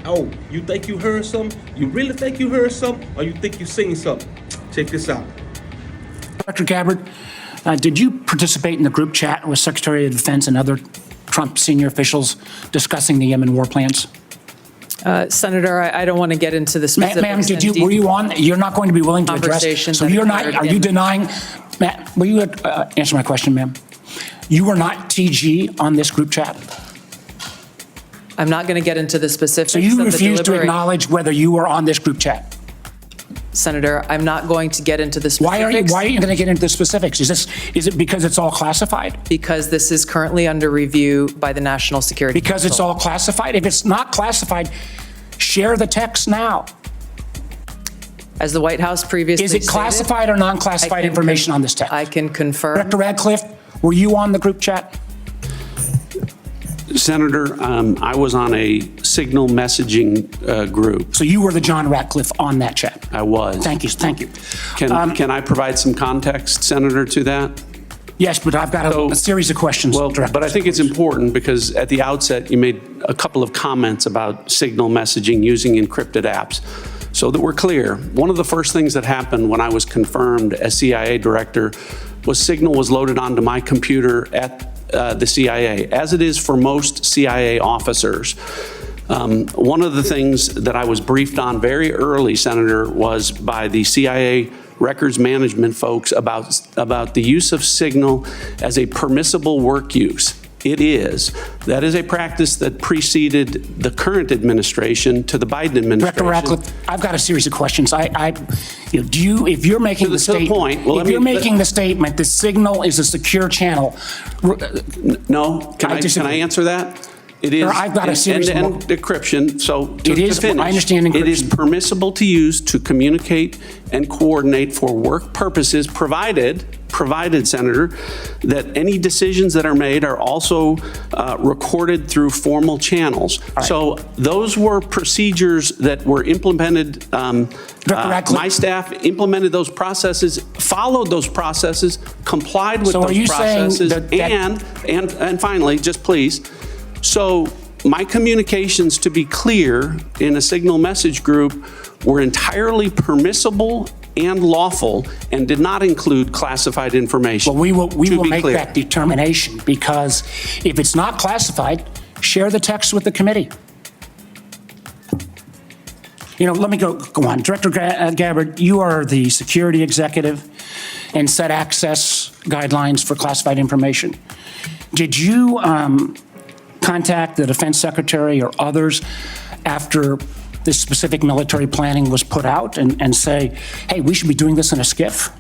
Oh, you think you heard something? You really think you heard something? Or you think you seen something? Check this out. Dr. Gabbard, did you participate in the group chat with Secretary of Defense and other Trump senior officials discussing the Yemen war plans? Senator, I don't want to get into the specifics. Ma'am, were you on? You're not going to be willing to address? So you're not, are you denying, ma'am, will you answer my question, ma'am? You were not TG on this group chat? I'm not going to get into the specifics. So you refuse to acknowledge whether you were on this group chat? Senator, I'm not going to get into the specifics. Why are you going to get into the specifics? Is it because it's all classified? Because this is currently under review by the National Security Council. Because it's all classified? If it's not classified, share the text now. As the White House previously stated, is it classified or non-classified information on this text? I can confirm. Director Radcliffe, were you on the group chat? Senator, I was on a signal messaging group. So you were the John Ratcliffe on that chat? I was. Thank you, thank you. Can I provide some context, Senator, to that? Yes, but I've got a series of questions. Well, but I think it's important because at the outset you made a couple of comments about signal messaging using encrypted apps. So that we're clear, one of the first things that happened when I was confirmed as CIA director was signal was loaded onto my computer at the CIA, as it is for most CIA officers. One of the things that I was briefed on very early, Senator, was by the CIA records management folks about the use of signal as a permissible work use. It is. That is a practice that preceded the current administration to the Biden administration. Director Ratcliffe, I've got a series of questions. If you're making the statement, making the statement, the signal is a secure channel. No, can I answer that? It is. I've got a series of decryption. So to finish, I understand encryption. It is permissible to use to communicate and coordinate for work purposes, provided, Senator, that any decisions that are made are also recorded through formal channels. Right. So those were procedures that were implemented. My staff implemented those processes, followed those processes, complied with those processes, and finally, just please. So my communications, to be clear, in a signal message group were entirely permissible and lawful and did not include classified information. Well, we will make that determination, because if it's not classified, share the text with the committee. Let me go on. Director Gabbard, you are the security executive and set access guidelines for classified information. Did you contact the defense secretary or others after this specific military planning was put out and say, hey, we should be doing this in a SCIF?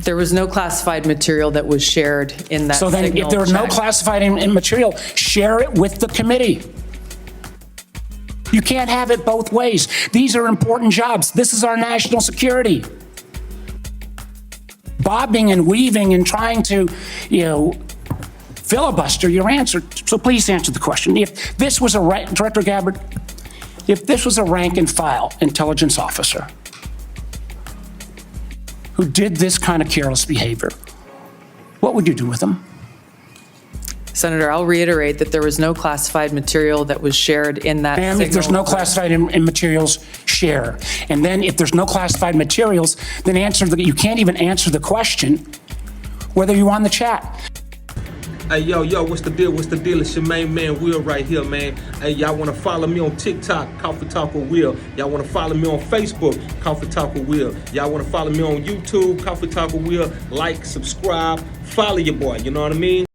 There was no classified material that was shared in that. So then if there was no classified material, share it with the committee. You can't have it both ways. These are important jobs. This is our national security. Bobbing and weaving and trying to, filibuster your answer. So please answer the question. If this was Director Gabbard, if this was a rank and file intelligence officer who did this kind of careless behavior, what would you do with them? Senator, I'll reiterate that there was no classified material that was shared in that. Ma'am, if there's no classified materials, share. And then if there's no classified materials, then you can't even answer the question whether you're on the chat. Hey, yo, what's the deal? What's the deal? It's your main man, Will, right here, man. Hey, y'all want to follow me on TikTok, Coffee Talk with Will. Y'all want to follow me on Facebook, Coffee Talk with Will. Y'all want to follow me on YouTube, Coffee Talk with Will. Like, subscribe, follow your boy, you know what I mean?